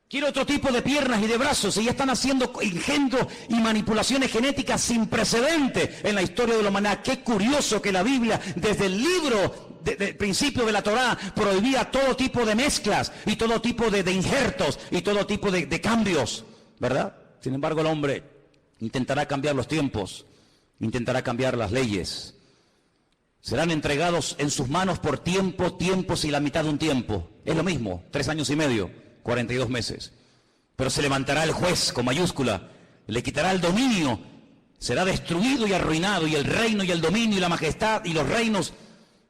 Quiero otro tipo de piernas y de brazos, y ya están haciendo engendros y manipulaciones genéticas sin precedente en la historia de la humanidad. Qué curioso que la Biblia, desde el libro del principio de la Torá, prohibía todo tipo de mezclas y todo tipo de injertos y todo tipo de cambios, ¿verdad? Sin embargo, el hombre intentará cambiar los tiempos, intentará cambiar las leyes. Serán entregados en sus manos por tiempos y la mitad de un tiempo. Es lo mismo, 3 años y medio. 42 meses. Pero se levantará el juez con mayúscula, le quitará el dominio, será destruido y arruinado, y el reino y el dominio y la majestad y los reinos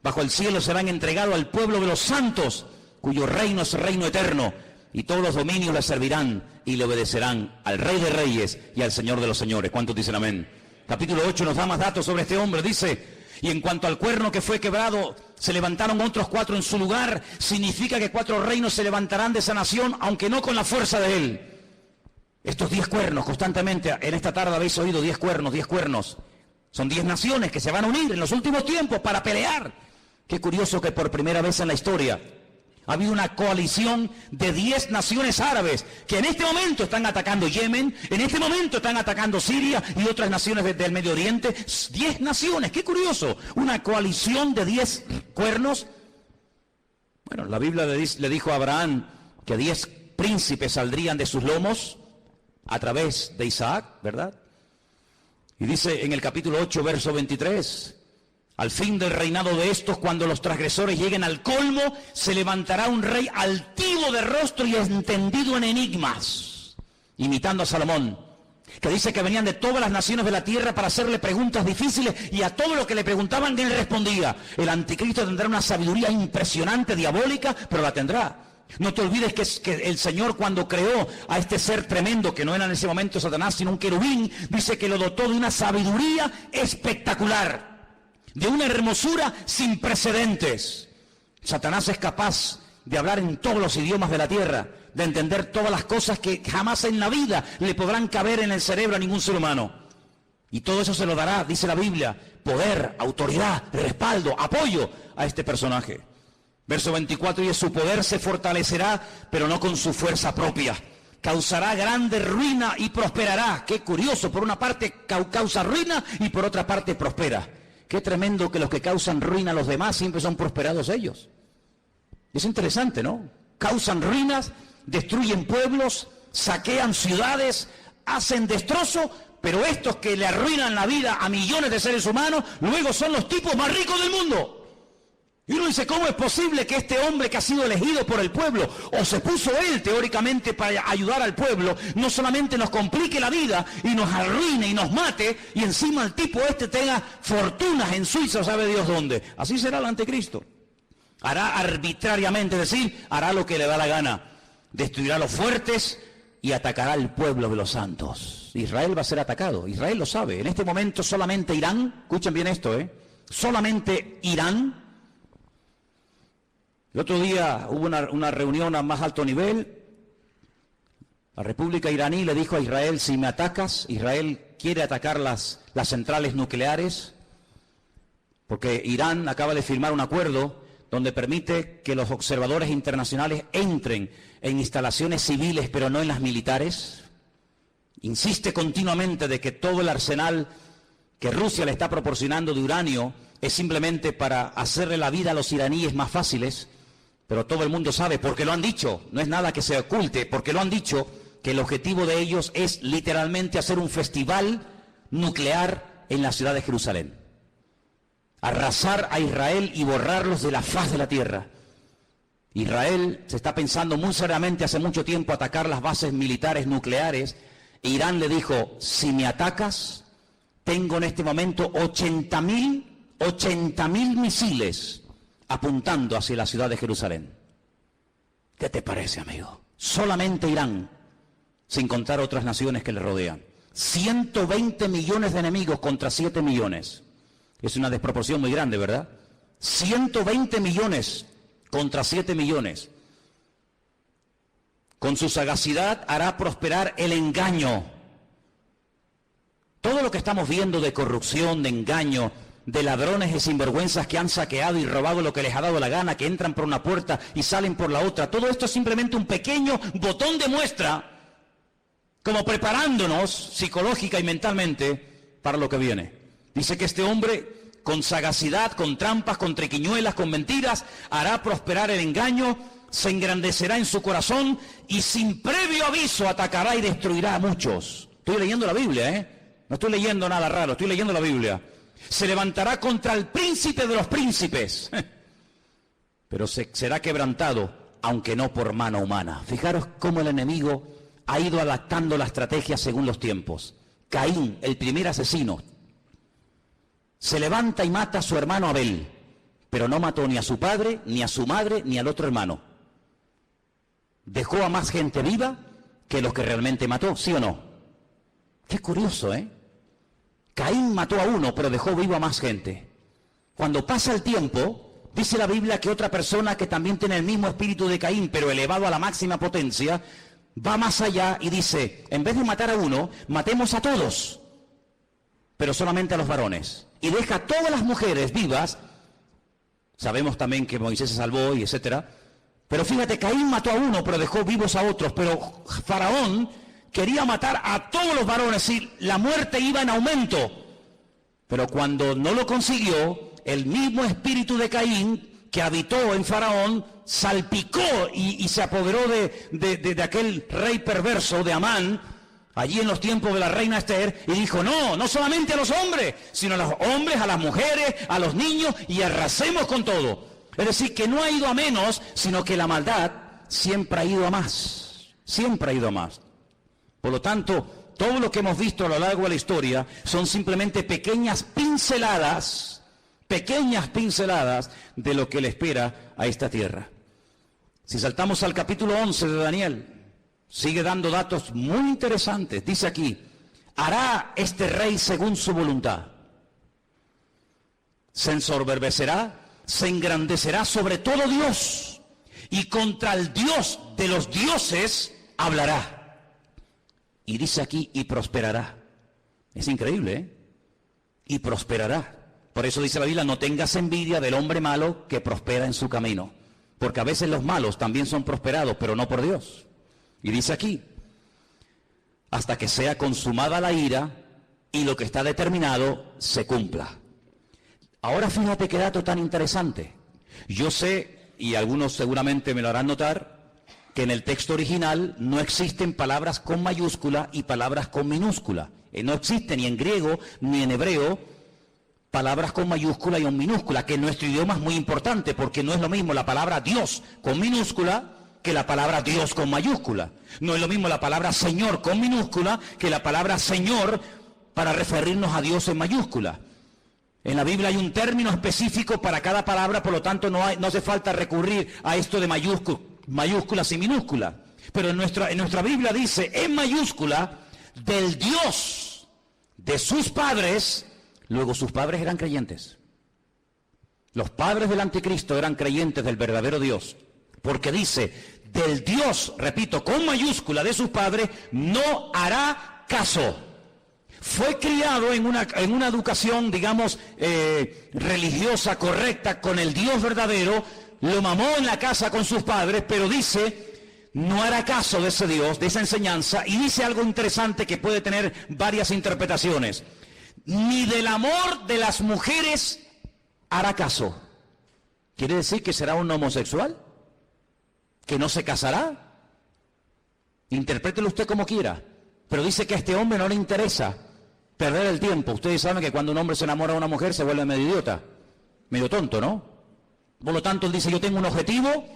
bajo el cielo serán entregados al pueblo de los santos, cuyo reino es reino eterno, y todos los dominios le servirán y le obedecerán al Rey de Reyes y al Señor de los Señores. ¿Cuántos dicen amén? Capítulo 8 nos da más datos sobre este hombre. Dice: y en cuanto al cuerno que fue quebrado, se levantaron otros 4 en su lugar. Significa que 4 reinos se levantarán de esa nación, aunque no con la fuerza de él. Estos 10 cuernos, constantemente, en esta tarde habéis oído 10 cuernos, 10 cuernos. Son 10 naciones que se van a unir en los últimos tiempos para pelear. Qué curioso que por primera vez en la historia ha habido una coalición de 10 naciones árabes que en este momento están atacando Yemen, en este momento están atacando Siria y otras naciones del Medio Oriente. 10 naciones, qué curioso, una coalición de 10 cuernos. Bueno, la Biblia le dijo a Abraham que 10 príncipes saldrían de sus lomos a través de Isaac, ¿verdad? Y dice en el capítulo 8, verso 23, Al fin del reinado de estos, cuando los transgresores lleguen al colmo, se levantará un rey altivo de rostro y entendido en enigmas, imitando a Salomón, que dice que venían de todas las naciones de la tierra para hacerle preguntas difíciles, y a todo lo que le preguntaban él respondía. El anticristo tendrá una sabiduría impresionante, diabólica, pero la tendrá. No te olvides que el Señor, cuando creó a este ser tremendo, que no era en ese momento Satanás, sino un querubín, dice que lo dotó de una sabiduría espectacular, de una hermosura sin precedentes. Satanás es capaz de hablar en todos los idiomas de la tierra, de entender todas las cosas que jamás en la vida le podrán caber en el cerebro a ningún ser humano. Y todo eso se lo dará, dice la Biblia, poder, autoridad, respaldo, apoyo a este personaje. Verso 24, y su poder se fortalecerá, pero no con su fuerza propia. Causará grande ruina y prosperará. Qué curioso, por una parte causa ruina y por otra parte prospera. Qué tremendo que los que causan ruina a los demás siempre son prosperados ellos. Es interesante, ¿no? Causan ruinas, destruyen pueblos, saquean ciudades, hacen destrozo, pero estos que le arruinan la vida a millones de seres humanos, luego son los tipos más ricos del mundo. Y uno dice, ¿cómo es posible que este hombre que ha sido elegido por el pueblo, o se puso él teóricamente para ayudar al pueblo, no solamente nos complique la vida y nos arruine y nos mate, y encima el tipo este tenga fortunas en Suiza, sabe Dios dónde? Así será el anticristo. Hará arbitrariamente, es decir, hará lo que le da la gana. Destruirá a los fuertes y atacará al pueblo de los santos. Israel va a ser atacado, Israel lo sabe. En este momento solamente Irán, escuchen bien esto, solamente Irán. El otro día hubo una reunión a más alto nivel. La República iraní le dijo a Israel, si me atacas, Israel quiere atacar las centrales nucleares, porque Irán acaba de firmar un acuerdo donde permite que los observadores internacionales entren en instalaciones civiles, pero no en las militares. Insiste continuamente de que todo el arsenal que Rusia le está proporcionando de uranio es simplemente para hacerle la vida a los iraníes más fáciles. Pero todo el mundo sabe, porque lo han dicho, no es nada que se oculte, porque lo han dicho, que el objetivo de ellos es literalmente hacer un festival nuclear en la ciudad de Jerusalén. Arrasar a Israel y borrarlos de la faz de la tierra. Israel se está pensando muy seriamente hace mucho tiempo atacar las bases militares nucleares. E Irán le dijo, si me atacas, tengo en este momento 80.000 misiles apuntando hacia la ciudad de Jerusalén. ¿Qué te parece, amigo? Solamente Irán, sin contar otras naciones que le rodean. 120 millones de enemigos contra 7 millones. Es una desproporción muy grande, ¿verdad? 120 millones contra 7 millones. Con su sagacidad hará prosperar el engaño. Todo lo que estamos viendo de corrupción, de engaño, de ladrones y sinvergüenzas que han saqueado y robado lo que les ha dado la gana, que entran por una puerta y salen por la otra, todo esto es simplemente un pequeño botón de muestra, como preparándonos psicológica y mentalmente para lo que viene. Dice que este hombre, con sagacidad, con trampas, con triquiñuelas, con mentiras, hará prosperar el engaño, se engrandecerá en su corazón y sin previo aviso atacará y destruirá a muchos. Estoy leyendo la Biblia, no estoy leyendo nada raro, estoy leyendo la Biblia. Se levantará contra el príncipe de los príncipes, pero será quebrantado, aunque no por mano humana. Fijaros cómo el enemigo ha ido adaptando la estrategia según los tiempos. Caín, el primer asesino, se levanta y mata a su hermano Abel, pero no mató ni a su padre, ni a su madre, ni al otro hermano. Dejó a más gente viva que los que realmente mató, ¿sí o no? Qué curioso, Caín mató a uno, pero dejó vivo a más gente. Cuando pasa el tiempo, dice la Biblia que otra persona que también tiene el mismo espíritu de Caín, pero elevado a la máxima potencia, va más allá y dice, en vez de matar a uno, matemos a todos, pero solamente a los varones. Y deja a todas las mujeres vivas. Sabemos también que Moisés se salvó y etcétera. Pero fíjate, Caín mató a uno, pero dejó vivos a otros. Pero Faraón quería matar a todos los varones y la muerte iba en aumento. Pero cuando no lo consiguió, el mismo espíritu de Caín que habitó en Faraón salpicó y se apoderó de aquel rey perverso, de Amán, allí en los tiempos de la reina Esther, y dijo, no, no solamente a los hombres, sino a los hombres, a las mujeres, a los niños, y arrasemos con todo. Es decir, que no ha ido a menos, sino que la maldad siempre ha ido a más, siempre ha ido a más. Por lo tanto, todo lo que hemos visto a lo largo de la historia son simplemente pequeñas pinceladas de lo que le espera a esta tierra. Si saltamos al capítulo 11 de Daniel, sigue dando datos muy interesantes. Dice aquí, hará este rey según su voluntad. Se ensoberbecerá, se engrandecerá sobre todo Dios, y contra el Dios de los dioses hablará. Y dice aquí, y prosperará. Es increíble, ¿eh? Y prosperará. Por eso dice la Biblia, no tengas envidia del hombre malo que prospera en su camino. Porque a veces los malos también son prosperados, pero no por Dios. Y dice aquí, hasta que sea consumada la ira y lo que está determinado se cumpla. Ahora fíjate qué dato tan interesante. Yo sé, y algunos seguramente me lo harán notar, que en el texto original no existen palabras con mayúscula y palabras con minúscula. No existe ni en griego ni en hebreo palabras con mayúscula y con minúscula, que en nuestro idioma es muy importante, porque no es lo mismo la palabra Dios con minúscula que la palabra Dios con mayúscula. No es lo mismo la palabra Señor con minúscula que la palabra Señor para referirnos a Dios en mayúscula. En la Biblia hay un término específico para cada palabra, por lo tanto no hace falta recurrir a esto de mayúsculas y minúsculas. Pero en nuestra Biblia dice en mayúscula, del Dios de sus padres. Luego sus padres eran creyentes. Los padres del anticristo eran creyentes del verdadero Dios. Porque dice, del Dios, repito, con mayúscula de sus padres, no hará caso. Fue criado en una educación, digamos, religiosa, correcta, con el Dios verdadero, lo mamó en la casa con sus padres, pero dice, no hará caso de ese Dios, de esa enseñanza, y dice algo interesante que puede tener varias interpretaciones. Ni del amor de las mujeres hará caso. ¿Quiere decir que será un homosexual? ¿Que no se casará? Interprételo usted como quiera, pero dice que a este hombre no le interesa perder el tiempo. Ustedes saben que cuando un hombre se enamora de una mujer se vuelve medio idiota, medio tonto, ¿no? Por lo tanto, él dice, yo tengo un objetivo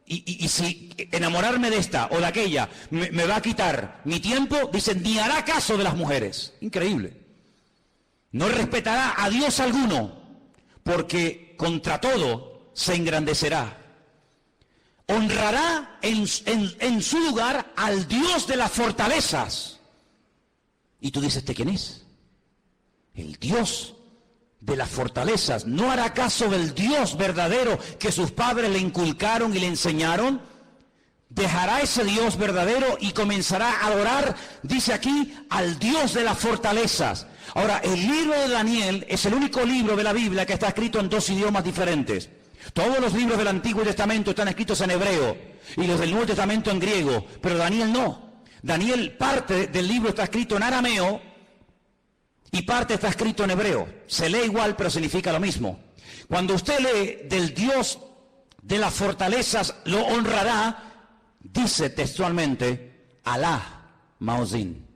y si enamorarme de esta o de aquella me va a quitar mi tiempo, dice, ni hará caso de las mujeres. Increíble. No respetará a Dios alguno, porque contra todo se engrandecerá. Honrará en su lugar al Dios de las fortalezas. Y tú dices, ¿este quién es? El Dios de las fortalezas. No hará caso del Dios verdadero que sus padres le inculcaron y le enseñaron. Dejará ese Dios verdadero y comenzará a adorar, dice aquí, al Dios de las fortalezas. Ahora, el libro de Daniel es el único libro de la Biblia que está escrito en dos idiomas diferentes. Todos los libros del Antiguo Testamento están escritos en hebreo y los del Nuevo Testamento en griego, pero Daniel no. Daniel, parte del libro está escrito en arameo y parte está escrito en hebreo. Se lee igual, pero significa lo mismo. Cuando usted lee del Dios de las fortalezas lo honrará, dice textualmente, Alá Maozín.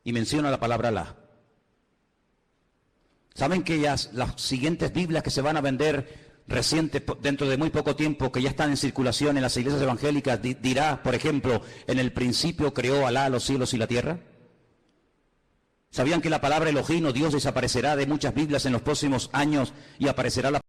Y menciona la palabra Alá. ¿Saben que las siguientes Biblias que se van a vender reciente, dentro de muy poco tiempo, que ya están en circulación en las iglesias evangélicas, dirá, por ejemplo, en el principio creó Alá los cielos y la tierra? ¿Sabían que la palabra Elohim o Dios desaparecerá de muchas Biblias en los próximos años y aparecerá la